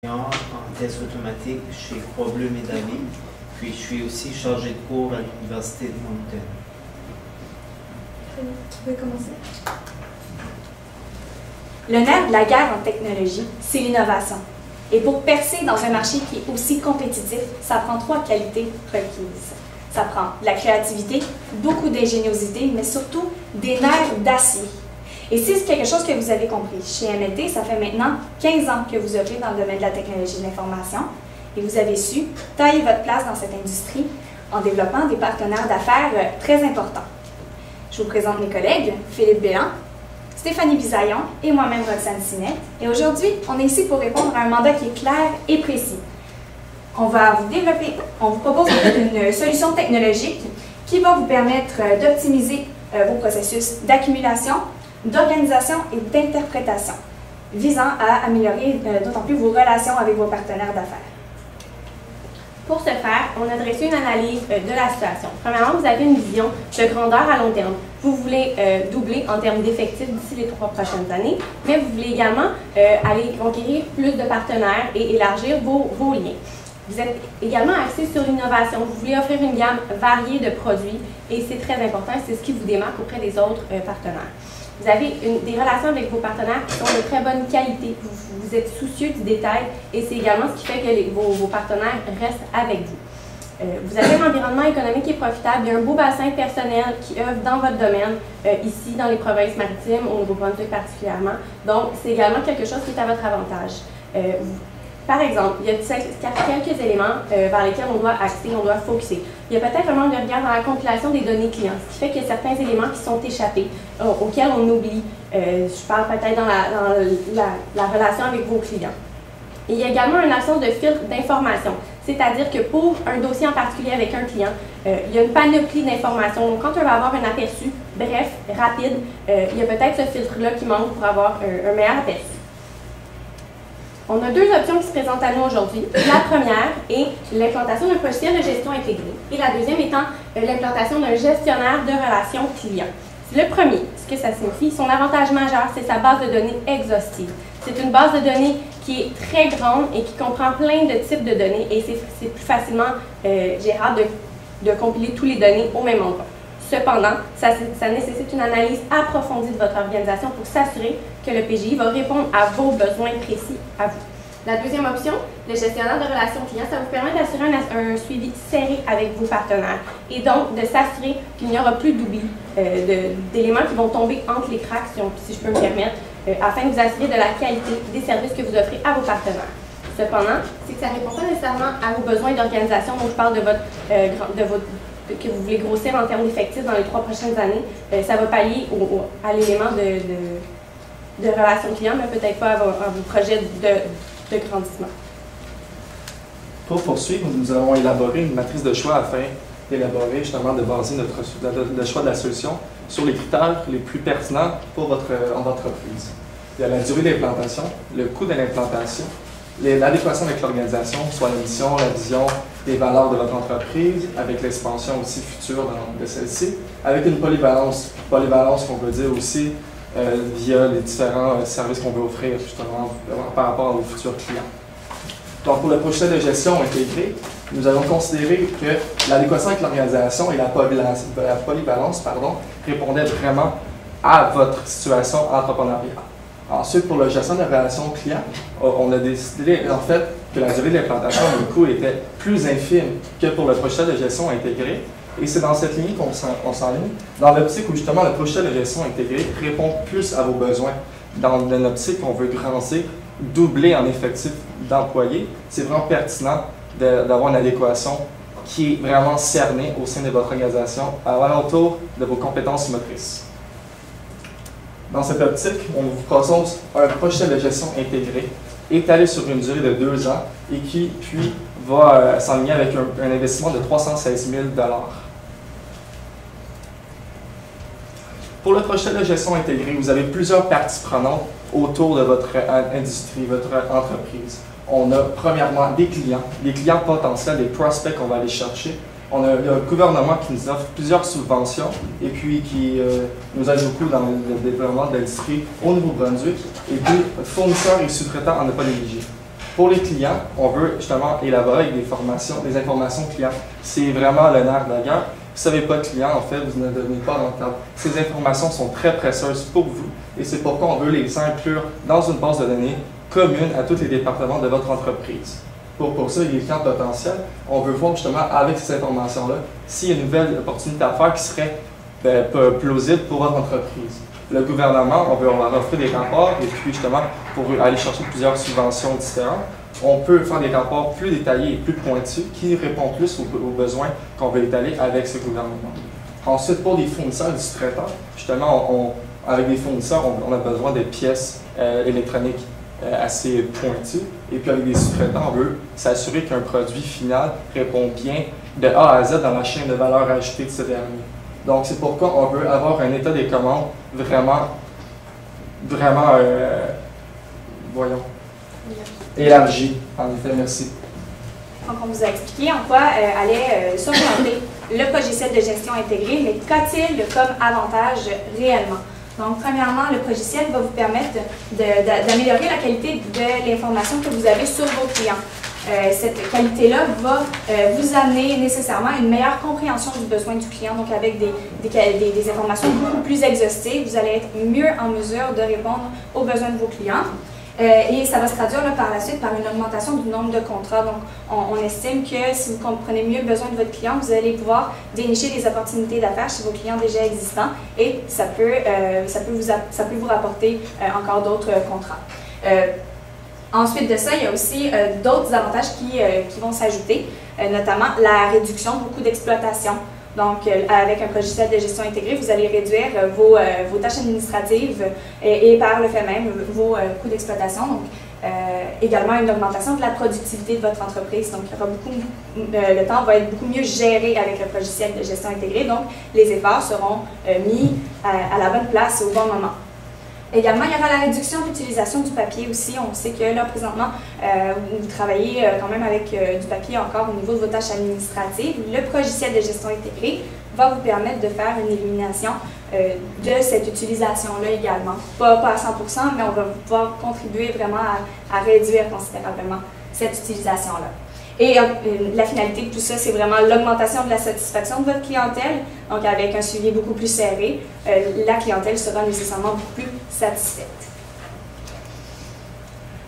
en test automatique chez Croix-Bleu Médavis, puis je suis aussi chargé de cours à l'Université de Moncton. Tu peux commencer? Le nerf de la guerre en technologie, c'est l'innovation. Et pour percer dans un marché qui est aussi compétitif, ça prend 3 qualités requises. Ça prend de la créativité, beaucoup d'ingéniosité, mais surtout des nerfs d'acier. Et c'est quelque chose que vous avez compris. Chez MLT, ça fait maintenant 15 ans que vous œuvrez dans le domaine de la technologie de l'information et vous avez su tailler votre place dans cette industrie en développant des partenaires d'affaires très importants. Je vous présente mes collègues, Philippe Bélan, Stéphanie Bisaillon et moi-même Roxane Sinette. Et aujourd'hui, on est ici pour répondre à un mandat qui est clair et précis. On vous propose une solution technologique qui va vous permettre d'optimiser vos processus d'accumulation, d'organisation et d'interprétation, visant à améliorer d'autant plus vos relations avec vos partenaires d'affaires. Pour ce faire, on a dressé une analyse de la situation. Premièrement, vous avez une vision de grandeur à long terme. Vous voulez doubler en termes d'effectifs d'ici les 3 prochaines années, mais vous voulez également aller conquérir plus de partenaires et élargir vos liens. Vous êtes également axé sur l'innovation. Vous voulez offrir une gamme variée de produits et c'est très important, c'est ce qui vous démarque auprès des autres partenaires. Vous avez des relations avec vos partenaires qui sont de très bonne qualité. Vous êtes soucieux du détail et c'est également ce qui fait que vos partenaires restent avec vous. Vous avez un environnement économique et profitable. Il y a un beau bassin personnel qui œuvre dans votre domaine, ici dans les provinces maritimes, au Nouveau-Brunswick particulièrement. Donc, c'est également quelque chose qui est à votre avantage. Par exemple, il y a quelques éléments vers lesquels on doit axer, on doit focuser. Il y a peut-être un manque de regard dans la compilation des données clients, ce qui fait qu'il y a certains éléments qui sont échappés, auxquels on oublie. Je parle peut-être dans la relation avec vos clients. Et il y a également une absence de filtre d'information, c'est-à-dire que pour un dossier en particulier avec un client, il y a une panoplie d'informations. Donc, quand on va avoir un aperçu bref, rapide, il y a peut-être ce filtre-là qui manque pour avoir un meilleur aperçu. On a 2 options qui se présentent à nous aujourd'hui. La première est l'implantation d'un logiciel de gestion intégré et la deuxième étant l'implantation d'un gestionnaire de relations clients. Le premier, ce que ça signifie, son avantage majeur, c'est sa base de données exhaustive. C'est une base de données qui est très grande et qui comprend plein de types de données et c'est plus facilement gérable de compiler toutes les données au même endroit. Cependant, ça nécessite une analyse approfondie de votre organisation pour s'assurer que le PGI va répondre à vos besoins précis à vous. La deuxième option, le gestionnaire de relations clients, ça vous permet d'assurer un suivi serré avec vos partenaires et donc de s'assurer qu'il n'y aura plus d'oubli d'éléments qui vont tomber entre les cracks, si je peux me permettre, afin de vous assurer de la qualité des services que vous offrez à vos partenaires. Cependant, c'est que ça ne répond pas nécessairement à vos besoins d'organisation, donc je parle que vous voulez grossir en termes d'effectifs dans les 3 prochaines années, ça va pallier à l'élément de relations clients, mais peut-être pas à vos projets de grandissement. Pour poursuivre, nous avons élaboré une matrice de choix afin d'élaborer justement, de baser le choix de la solution sur les critères les plus pertinents pour votre entreprise. Il y a la durée d'implantation, le coût de l'implantation, l'adéquation avec l'organisation, soit la mission, la vision, les valeurs de votre entreprise, avec l'expansion aussi future de celle-ci, avec une polyvalence qu'on peut dire aussi via les différents services qu'on veut offrir justement par rapport à vos futurs clients. Donc pour le projet de gestion intégré, nous avons considéré que l'adéquation avec l'organisation et la polyvalence répondaient vraiment à votre situation entrepreneuriale. Ensuite, pour la gestion de relations clients, on a décidé en fait que la durée de l'implantation et le coût était plus infime que pour le projet de gestion intégré. Et c'est dans cette ligne qu'on s'enligne, dans l'optique où justement le projet de gestion intégré répond plus à vos besoins. Dans une optique où on veut grandir, doubler en effectif d'employés, c'est vraiment pertinent d'avoir une adéquation qui est vraiment cernée au sein de votre organisation à l'entour de vos compétences motrices. Dans cette optique, on vous propose un projet de gestion intégré, étalé sur une durée de 2 ans et qui, puis, va s'enligner avec un investissement de 316 000 $. Pour le projet de gestion intégré, vous avez plusieurs parties prenantes autour de votre industrie, votre entreprise. On a premièrement des clients potentiels, des prospects qu'on va aller chercher. On a le gouvernement qui nous offre plusieurs subventions et puis qui nous aide beaucoup dans le développement de l'industrie au Nouveau-Brunswick. Et puis, fournisseurs et sous-traitants à ne pas négliger. Pour les clients, on veut justement élaborer avec des informations clients. C'est vraiment le nerf de la guerre. Vous ne savez pas client, en fait, vous ne devenez pas rentable. Ces informations sont très précieuses pour vous et c'est pourquoi on veut les inclure dans une base de données commune à tous les départements de votre entreprise. Pour ça, les clients potentiels, on veut voir justement avec ces informations-là s'il y a une nouvelle opportunité d'affaires qui serait plausible pour votre entreprise. Le gouvernement, on va offrir des rapports et puis justement, pour aller chercher plusieurs subventions différentes, on peut faire des rapports plus détaillés et plus pointus qui répondent plus aux besoins qu'on veut étaler avec ce gouvernement. Ensuite, pour les fournisseurs et les sous-traitants, justement, avec des fournisseurs, on a besoin de pièces électroniques assez pointues. Et puis avec des sous-traitants, on veut s'assurer qu'un produit final répond bien de A à Z dans la chaîne de valeur ajoutée de ce dernier. Donc, c'est pourquoi on veut avoir un état des commandes vraiment élargi. En effet, merci. Donc, on vous a expliqué en quoi allait s'orienter le logiciel de gestion intégré, mais qu'a-t-il comme avantage réellement? Donc, premièrement, le logiciel va vous permettre d'améliorer la qualité de l'information que vous avez sur vos clients. Cette qualité-là va vous amener nécessairement une meilleure compréhension du besoin du client, donc avec des informations beaucoup plus exhaustives, vous allez être mieux en mesure de répondre aux besoins de vos clients. Et ça va se traduire là, par la suite par une augmentation du nombre de contrats. Donc, on estime que si vous comprenez mieux le besoin de votre client, vous allez pouvoir dénicher des opportunités d'affaires chez vos clients déjà existants et ça peut vous rapporter encore d'autres contrats. Ensuite de ça, il y a aussi d'autres avantages qui vont s'ajouter, notamment la réduction de beaucoup d'exploitation. Donc, avec un logiciel de gestion intégrée, vous allez réduire vos tâches administratives et par le fait même, vos coûts d'exploitation. Donc, également une augmentation de la productivité de votre entreprise. Donc, le temps va être beaucoup mieux géré avec le logiciel de gestion intégrée. Donc, les efforts seront mis à la bonne place au bon moment. Également, il y aura la réduction de l'utilisation du papier aussi. On sait que là, présentement, vous travaillez quand même avec du papier encore au niveau de vos tâches administratives. Le logiciel de gestion intégrée va vous permettre de faire une élimination de cette utilisation-là également. Pas à 100%, mais on va pouvoir contribuer vraiment à réduire considérablement cette utilisation-là. Et la finalité de tout ça, c'est vraiment l'augmentation de la satisfaction de votre clientèle. Donc, avec un suivi beaucoup plus serré, la clientèle sera nécessairement beaucoup plus satisfaite.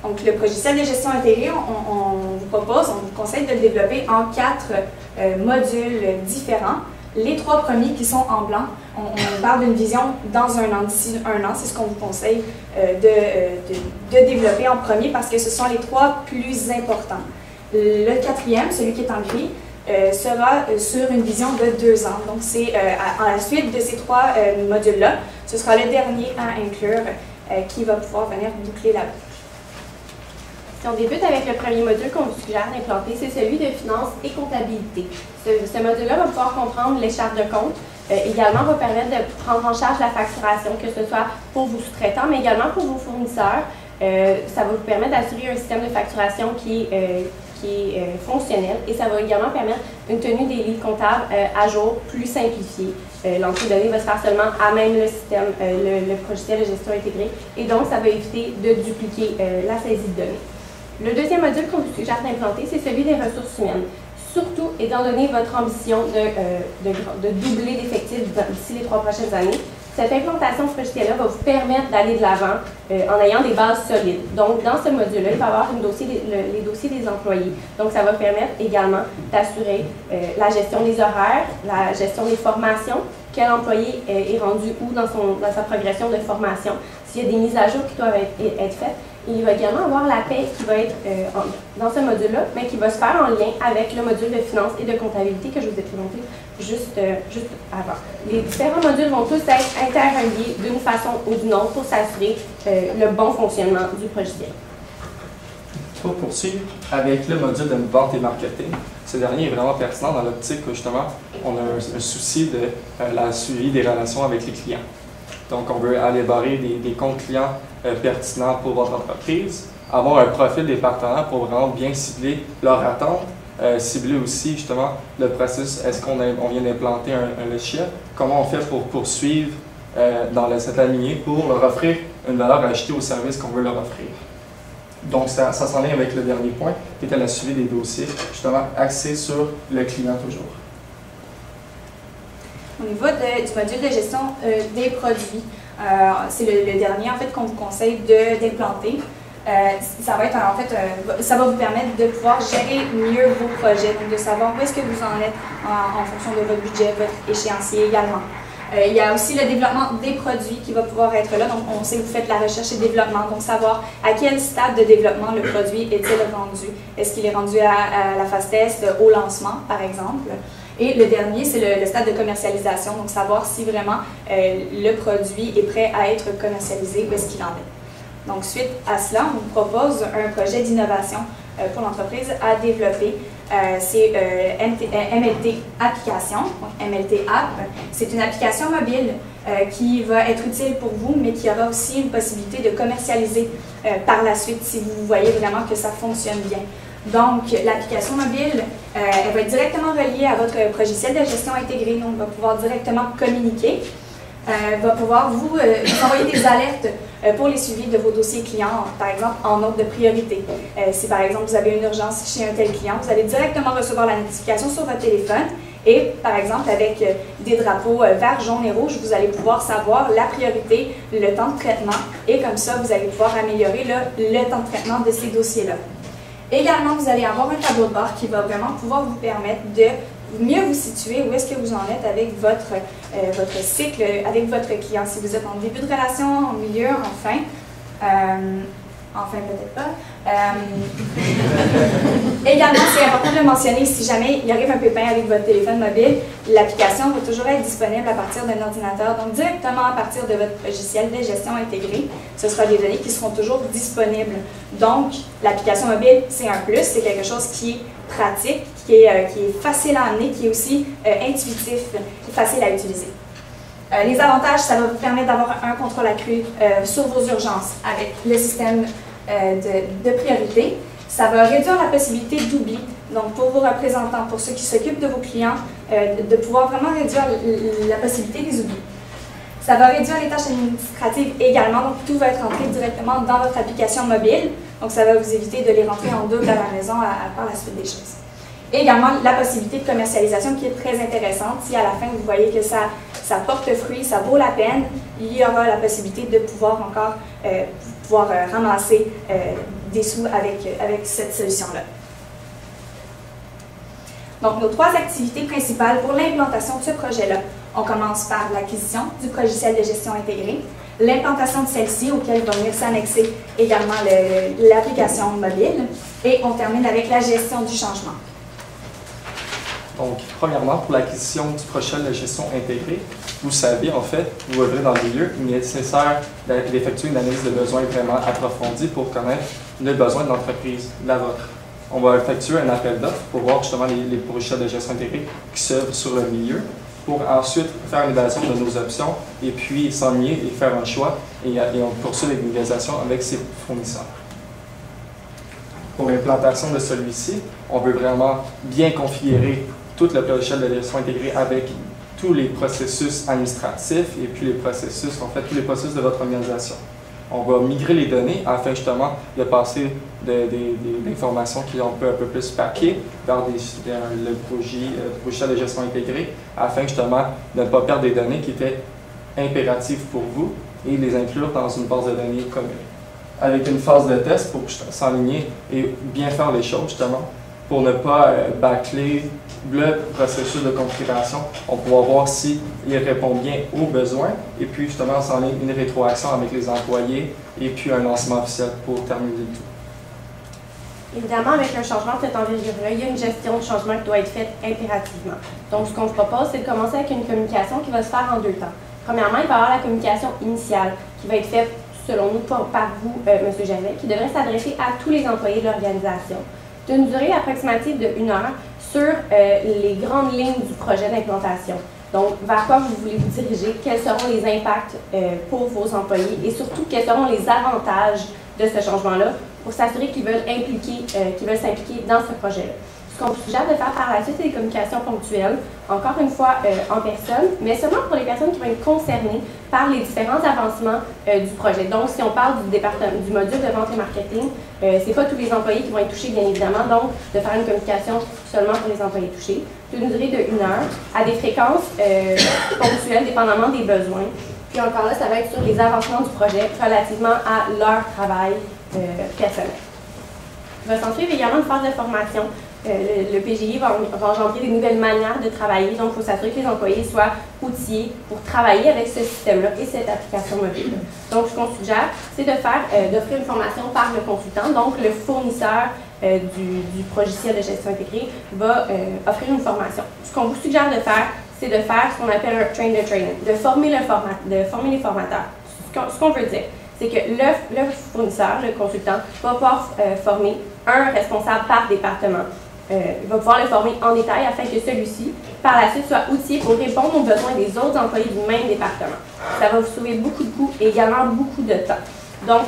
Donc, le logiciel de gestion intégrée, on vous conseille de le développer en 4 modules différents. Les 3 premiers qui sont en blanc, on parle d'une vision dans un an, d'ici un an, c'est ce qu'on vous conseille de développer en premier parce que ce sont les 3 plus importants. Le 4e, celui qui est en gris, sera sur une vision de 2 ans. Donc, c'est à la suite de ces 3 modules-là, ce sera le dernier à inclure qui va pouvoir venir boucler la boucle. Si on débute avec le premier module qu'on vous suggère d'implanter, c'est celui de finances et comptabilité. Ce module-là va pouvoir comprendre les chartes de compte, également va permettre de prendre en charge la facturation, que ce soit pour vos sous-traitants, mais également pour vos fournisseurs. Ça va vous permettre d'assurer un système de facturation qui est fonctionnel et ça va également permettre une tenue des livres comptables à jour plus simplifiée. L'entrée de données va se faire seulement à même le système, le logiciel de gestion intégrée et donc ça va éviter de dupliquer la saisie de données. Le deuxième module qu'on vous suggère d'implanter, c'est celui des ressources humaines. Surtout, étant donné votre ambition de doubler l'effectif d'ici les 3 prochaines années, cette implantation de ce logiciel-là va vous permettre d'aller de l'avant en ayant des bases solides. Donc, dans ce module-là, il va y avoir les dossiers des employés. Donc, ça va permettre également d'assurer la gestion des horaires, la gestion des formations, quel employé est rendu où dans sa progression de formation, s'il y a des mises à jour qui doivent être faites. Et il va également avoir la paie qui va être dans ce module-là, mais qui va se faire en lien avec le module de finances et de comptabilité que je vous ai présenté juste avant. Les différents modules vont tous être interreliés d'une façon ou d'une autre pour s'assurer le bon fonctionnement du logiciel. Pour poursuivre avec le module de vente et marketing, ce dernier est vraiment pertinent dans l'optique où justement on a un souci de la suivi des relations avec les clients. Donc, on veut élaborer des comptes clients pertinents pour votre entreprise, avoir un profil des partenaires pour vraiment bien cibler leurs attentes, cibler aussi justement le processus, est-ce qu'on vient d'implanter un logiciel, comment on fait pour poursuivre dans cette lignée pour leur offrir une valeur ajoutée au service qu'on veut leur offrir. Donc, ça s'enligne avec le dernier point, qui était le suivi des dossiers, justement axé sur le client toujours. Au niveau du module de gestion des produits, c'est le dernier en fait qu'on vous conseille d'implanter. Ça va être ça va vous permettre de pouvoir gérer mieux vos projets, donc de savoir où est-ce que vous en êtes en fonction de votre budget, votre échéancier également. Il y a aussi le développement des produits qui va pouvoir être là. Donc, on sait que vous faites la recherche et développement, donc savoir à quel stade de développement le produit est-il rendu. Est-ce qu'il est rendu à la phase test, au lancement, par exemple. Et le dernier, c'est le stade de commercialisation, donc savoir si vraiment le produit est prêt à être commercialisé, où est-ce qu'il en est. Donc, suite à cela, on vous propose un projet d'innovation pour l'entreprise à développer. C'est MLT Application, donc MLT App. C'est une application mobile qui va être utile pour vous, mais qui aura aussi une possibilité de commercialiser par la suite si vous voyez vraiment que ça fonctionne bien. Donc, l'application mobile, elle va être directement reliée à votre logiciel de gestion intégré, donc va pouvoir directement communiquer. Va pouvoir vous envoyer des alertes pour les suivis de vos dossiers clients, par exemple en ordre de priorité. Si par exemple vous avez une urgence chez un tel client, vous allez directement recevoir la notification sur votre téléphone et par exemple avec des drapeaux vert, jaune et rouge, vous allez pouvoir savoir la priorité, le temps de traitement et comme ça vous allez pouvoir améliorer le temps de traitement de ces dossiers-là. Également, vous allez avoir un tableau de bord qui va vraiment pouvoir vous permettre de mieux vous situer où est-ce que vous en êtes avec votre cycle, avec votre client. Si vous êtes en début de relation, en milieu, en fin, enfin peut-être pas. Également, c'est important de le mentionner, si jamais il arrive un pépin avec votre téléphone mobile, l'application va toujours être disponible à partir d'un ordinateur, donc directement à partir de votre logiciel de gestion intégré. Ce sera des données qui seront toujours disponibles. Donc, l'application mobile, c'est un plus, c'est quelque chose qui est pratique, qui est facile à amener, qui est aussi intuitif et facile à utiliser. Les avantages, ça va vous permettre d'avoir un contrôle accru sur vos urgences avec le système de priorité. Ça va réduire la possibilité d'oubli. Donc, pour vos représentants, pour ceux qui s'occupent de vos clients, de pouvoir vraiment réduire la possibilité des oublis. Ça va réduire les tâches administratives également. Donc, tout va être rentré directement dans votre application mobile. Donc, ça va vous éviter de les rentrer en double à la maison par la suite des choses. Et également, la possibilité de commercialisation qui est très intéressante. Si à la fin, vous voyez que ça porte fruit, ça vaut la peine, il y aura la possibilité de pouvoir encore ramasser des sous avec cette solution-là. Donc, nos 3 activités principales pour l'implantation de ce projet-là. On commence par l'acquisition du logiciel de gestion intégré, l'implantation de celle-ci, auquel va venir s'annexer également l'application mobile, et on termine avec la gestion du changement. Donc, premièrement, pour l'acquisition du logiciel de gestion intégré, vous savez, en fait, vous œuvrez dans le milieu, il est nécessaire d'effectuer une analyse de besoins vraiment approfondie pour connaître le besoin de l'entreprise, la vôtre. On va effectuer un appel d'offres pour voir justement les logiciels de gestion intégrée qui s'œuvrent sur le milieu, pour ensuite faire une évaluation de nos options et puis s'enligner et faire un choix et on poursuit les négociations avec ses fournisseurs. Pour l'implantation de celui-ci, on veut vraiment bien configurer tout le logiciel de gestion intégrée avec tous les processus administratifs et puis les processus, en fait, tous les processus de votre organisation. On va migrer les données afin justement de passer des informations qui sont un peu plus papier vers le logiciel de gestion intégrée afin justement de ne pas perdre des données qui étaient impératives pour vous et les inclure dans une base de données commune. Avec une phase de test pour s'enligner et bien faire les choses justement pour ne pas bâcler le processus de configuration. On pourra voir s'il répond bien aux besoins et puis justement s'enligne une rétroaction avec les employés et puis un lancement officiel pour terminer le tout. Évidemment, avec un changement de cette envergure-là, il y a une gestion de changement qui doit être faite impérativement. Donc, ce qu'on vous propose, c'est de commencer avec une communication qui va se faire en 2 temps. Premièrement, il va y avoir la communication initiale qui va être faite, selon nous, par vous, M. Javet, qui devrait s'adresser à tous les employés de l'organisation, d'une durée approximative de 1 heure sur les grandes lignes du projet d'implantation. Donc, vers quoi vous voulez vous diriger, quels seront les impacts pour vos employés et surtout, quels seront les avantages de ce changement-là pour s'assurer qu'ils veulent s'impliquer dans ce projet-là. Ce qu'on vous suggère de faire par la suite, c'est des communications ponctuelles, encore une fois en personne, mais seulement pour les personnes qui vont être concernées par les différents avancements du projet. Donc, si on parle du module de vente et marketing, c'est pas tous les employés qui vont être touchés, bien évidemment, donc de faire une communication seulement pour les employés touchés, d'une durée de 1 heure, à des fréquences ponctuelles, dépendamment des besoins. Puis encore là, ça va être sur les avancements du projet relativement à leur travail personnel. Il va s'en suivre également une phase de formation. Le PGI va engendrer des nouvelles manières de travailler, donc il faut s'assurer que les employés soient outillés pour travailler avec ce système-là et cette application mobile. Donc, ce qu'on suggère, c'est d'offrir une formation par le consultant, donc le fournisseur du logiciel de gestion intégrée va offrir une formation. Ce qu'on vous suggère de faire, c'est de faire ce qu'on appelle un train the trainer, de former les formateurs. Ce qu'on veut dire, c'est que le fournisseur, le consultant, va pouvoir former un responsable par département. Il va pouvoir le former en détail afin que celui-ci, par la suite, soit outillé pour répondre aux besoins des autres employés du même département. Ça va vous sauver beaucoup de coûts et également beaucoup de temps. Donc,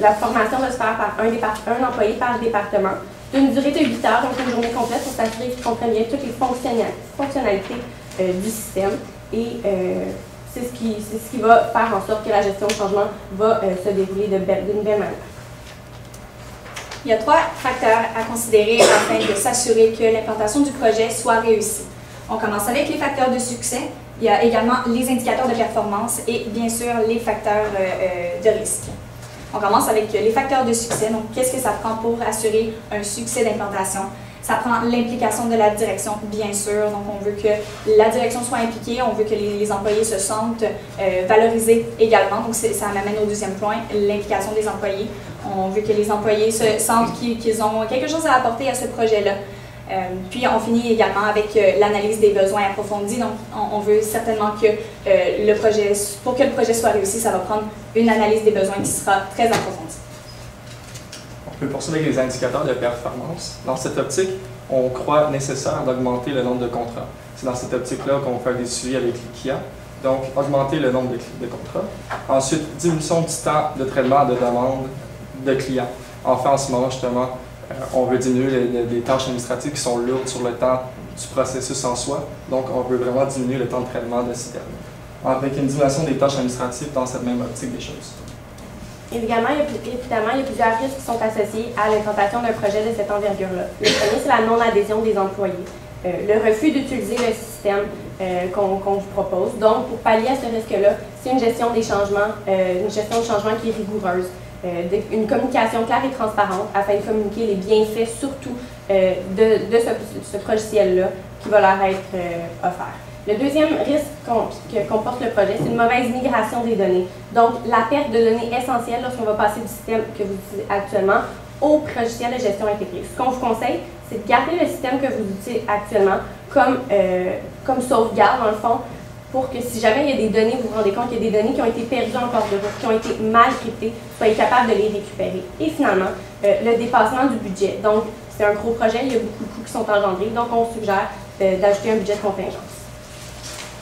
la formation va se faire par un employé par département, d'une durée de 8 heures, donc une journée complète, pour s'assurer qu'ils comprennent bien toutes les fonctionnalités du système. Et c'est ce qui va faire en sorte que la gestion de changement va se dérouler d'une belle manière. Il y a 3 facteurs à considérer afin de s'assurer que l'implantation du projet soit réussie. On commence avec les facteurs de succès. Il y a également les indicateurs de performance et bien sûr les facteurs de risque. On commence avec les facteurs de succès. Donc, qu'est-ce que ça prend pour assurer un succès d'implantation? Ça prend l'implication de la direction, bien sûr. Donc, on veut que la direction soit impliquée, on veut que les employés se sentent valorisés également. Donc, ça m'amène au deuxième point, l'implication des employés. On veut que les employés se sentent qu'ils ont quelque chose à apporter à ce projet-là. Puis, on finit également avec l'analyse des besoins approfondis. Donc, on veut certainement que pour que le projet soit réussi, ça va prendre une analyse des besoins qui sera très approfondie. On peut poursuivre avec les indicateurs de performance. Dans cette optique, on croit nécessaire d'augmenter le nombre de contrats. C'est dans cette optique-là qu'on fait des suivis avec les clients. Donc, augmenter le nombre de contrats. Ensuite, diminution du temps de traitement de demandes de clients. Enfin, en ce moment, justement, on veut diminuer les tâches administratives qui sont lourdes sur le temps du processus en soi. Donc, on veut vraiment diminuer le temps de traitement de ces derniers. Avec une diminution des tâches administratives dans cette même optique des choses. Évidemment, il y a plusieurs risques qui sont associés à l'implantation d'un projet de cette envergure-là. Le premier, c'est la non-adhésion des employés. Le refus d'utiliser le système qu'on vous propose. Donc, pour pallier à ce risque-là, c'est une gestion des changements, une gestion de changement qui est rigoureuse. Une communication claire et transparente afin de communiquer les bienfaits surtout de ce logiciel-là qui va leur être offert. Le deuxième risque que comporte le projet, c'est une mauvaise migration des données. Donc, la perte de données essentielles lorsqu'on va passer du système que vous utilisez actuellement au logiciel de gestion intégrée. Ce qu'on vous conseille, c'est de garder le système que vous utilisez actuellement comme sauvegarde, dans le fond, pour que si jamais il y a des données, vous vous rendez compte qu'il y a des données qui ont été perdues en cours de route, qui ont été mal cryptées, soyez capable de les récupérer. Et finalement, le dépassement du budget. Donc, c'est un gros projet, il y a beaucoup de coûts qui sont engendrés, donc on suggère d'ajouter un budget de contingence.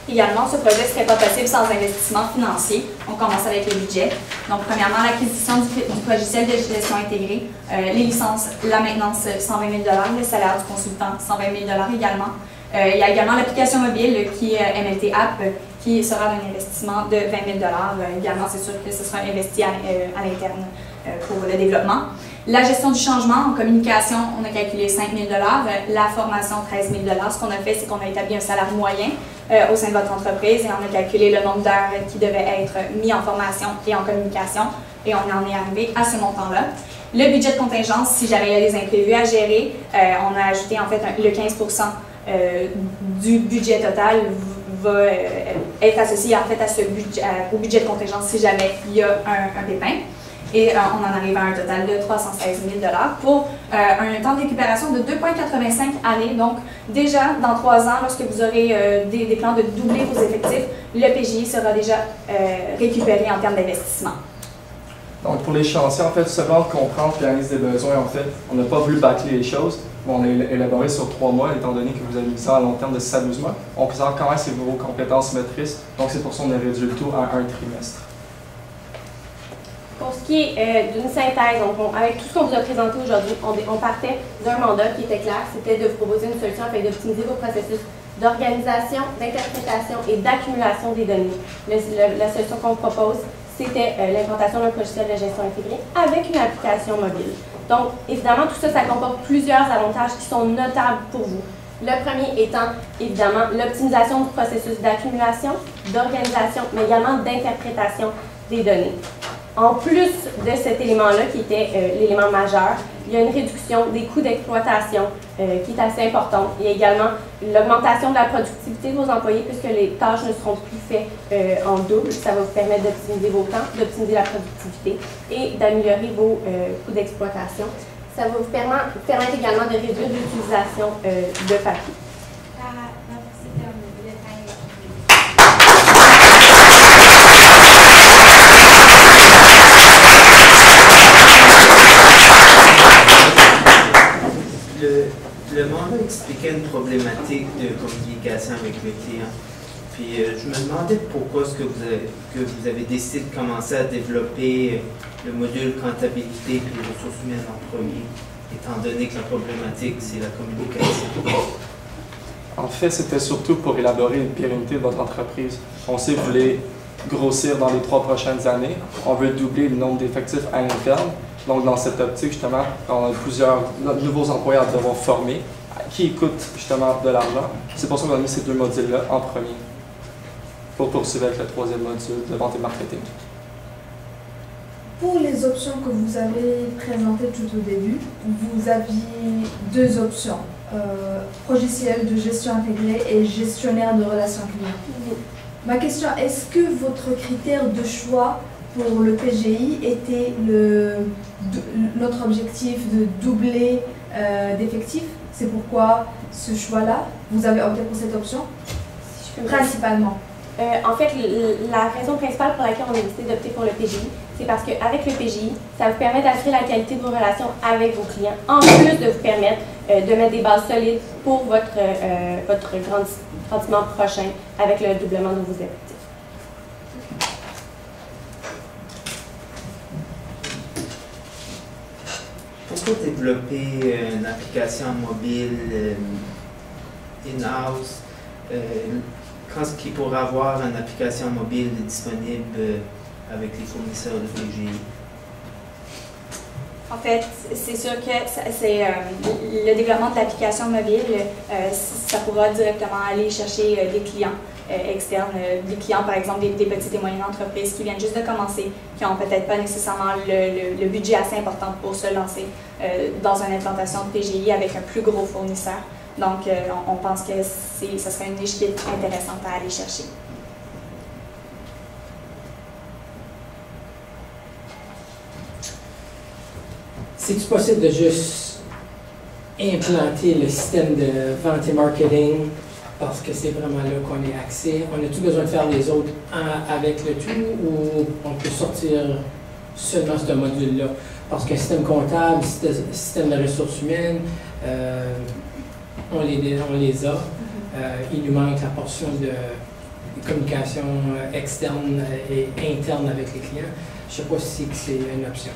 Également, ce projet ne serait pas possible sans investissement financier. On commence avec le budget. Donc, premièrement, l'acquisition du logiciel de gestion intégrée, les licences, la maintenance, 120 000 $, le salaire du consultant, 120 000 $ également. Il y a également l'application mobile qui est MLT App, qui sera d'un investissement de 20 000 $. Également, c'est sûr que ce sera investi à l'interne pour le développement. La gestion du changement en communication, on a calculé 5 000 $. La formation, 13 000 $. Ce qu'on a fait, c'est qu'on a établi un salaire moyen au sein de votre entreprise et on a calculé le nombre d'heures qui devaient être mis en formation et en communication et on en est arrivé à ce montant-là. Le budget de contingence, si jamais il y a des imprévus à gérer, on a ajouté en fait le 15 % du budget total va être associé en fait au budget de contingence si jamais il y a un pépin. Et on en arrive à un total de 316 000 $ pour un temps de récupération de 2,85 années. Donc, déjà, dans 3 ans, lorsque vous aurez des plans de doubler vos effectifs, le PGI sera déjà récupéré en termes d'investissement. Donc, pour l'échéancier, en fait, tout simplement comprendre l'analyse des besoins, en fait, on n'a pas voulu bâcler les choses. On a élaboré sur 3 mois, étant donné que vous avez mis ça à long terme de 6 à 12 mois. On présente quand même vos compétences motrices, donc c'est pour ça qu'on a réduit le tout à un trimestre. Pour ce qui est d'une synthèse. Donc, avec tout ce qu'on vous a présenté aujourd'hui, on partait d'un mandat qui était clair, c'était de vous proposer une solution afin d'optimiser vos processus d'organisation, d'interprétation et d'accumulation des données. La solution qu'on vous propose, c'était l'implantation d'un logiciel de gestion intégrée avec une application mobile. Donc, évidemment, tout ça, ça comporte plusieurs avantages qui sont notables pour vous. Le premier étant, évidemment, l'optimisation du processus d'accumulation, d'organisation, mais également d'interprétation des données. En plus de cet élément-là, qui était l'élément majeur, il y a une réduction des coûts d'exploitation qui est assez importante. Il y a également l'augmentation de la productivité de vos employés puisque les tâches ne seront plus faites en double. Ça va vous permettre d'optimiser vos temps, d'optimiser la productivité et d'améliorer vos coûts d'exploitation. Ça va vous permettre également de réduire l'utilisation de papier. Le mandat expliquait une problématique de communication avec le client. Puis je me demandais pourquoi est-ce que vous avez décidé de commencer à développer le module comptabilité et les ressources humaines en premier, étant donné que la problématique, c'est la communication. En fait, c'était surtout pour élaborer une pérennité de votre entreprise. On sait que vous voulez grossir dans les 3 prochaines années. On veut doubler le nombre d'effectifs à l'interne. Donc, dans cette optique, justement, on a plusieurs nouveaux employés à devoir former qui coûtent justement de l'argent. C'est pour ça qu'on a mis ces 2 modules-là en premier pour poursuivre avec le 3e module de vente et marketing. Pour les options que vous avez présentées tout au début, vous aviez 2 options. Logiciel de gestion intégrée et gestionnaire de relations clients. Ma question, est-ce que votre critère de choix pour le PGI était notre objectif de doubler d'effectifs? C'est pourquoi ce choix-là, vous avez opté pour cette option? Si je peux principalement. En fait, la raison principale pour laquelle on a décidé d'opter pour le PGI, c'est parce qu'avec le PGI, ça vous permet d'assurer la qualité de vos relations avec vos clients, en plus de vous permettre de mettre des bases solides pour votre grandissement prochain avec le doublement de vos effectifs. Pourquoi développer une application mobile in-house quand ce qui pourrait avoir une application mobile disponible avec les fournisseurs de PGI? En fait, c'est sûr que le développement de l'application mobile, ça pourra directement aller chercher des clients externes, des clients par exemple des petites et moyennes entreprises qui viennent juste de commencer, qui n'ont peut-être pas nécessairement le budget assez important pour se lancer dans une implantation de PGI avec un plus gros fournisseur. Donc, on pense que ce serait une niche qui est intéressante à aller chercher. C'est-tu possible de juste implanter le système de vente et marketing parce que c'est vraiment là qu'on est axé? On a-tu besoin de faire les autres avec le tout ou on peut sortir seulement ce module-là? Parce que système comptable, système de ressources humaines, on les a. Il nous manque la portion de communication externe et interne avec les clients. Je ne sais pas si c'est une option.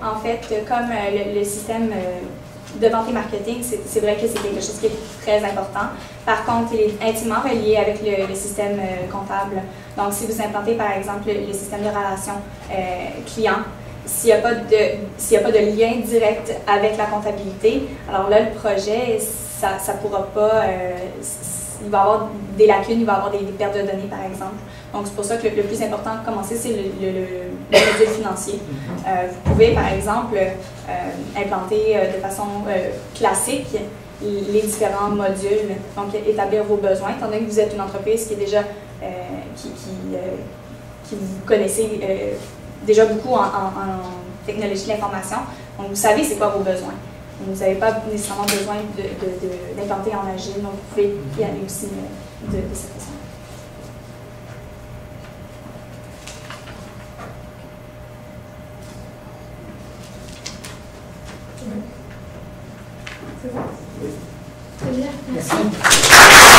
En fait, comme le système de vente et marketing, c'est vrai que c'est quelque chose qui est très important. Par contre, il est intimement relié avec le système comptable. Donc, si vous implantez, par exemple, le système de relation client, s'il n'y a pas de lien direct avec la comptabilité, alors là, le projet, ça ne pourra pas... il va y avoir des lacunes, il va y avoir des pertes de données, par exemple. Donc, c'est pour ça que le plus important de commencer, c'est le module financier. Vous pouvez, par exemple, implanter de façon classique les différents modules, donc établir vos besoins, étant donné que vous êtes une entreprise qui est déjà, qui vous connaissez déjà beaucoup en technologie de l'information, donc vous savez c'est quoi vos besoins. Vous n'avez pas nécessairement besoin d'implanter en agile, donc vous pouvez y aller aussi de cette façon. C'est bon? Oui. Très bien, Merci.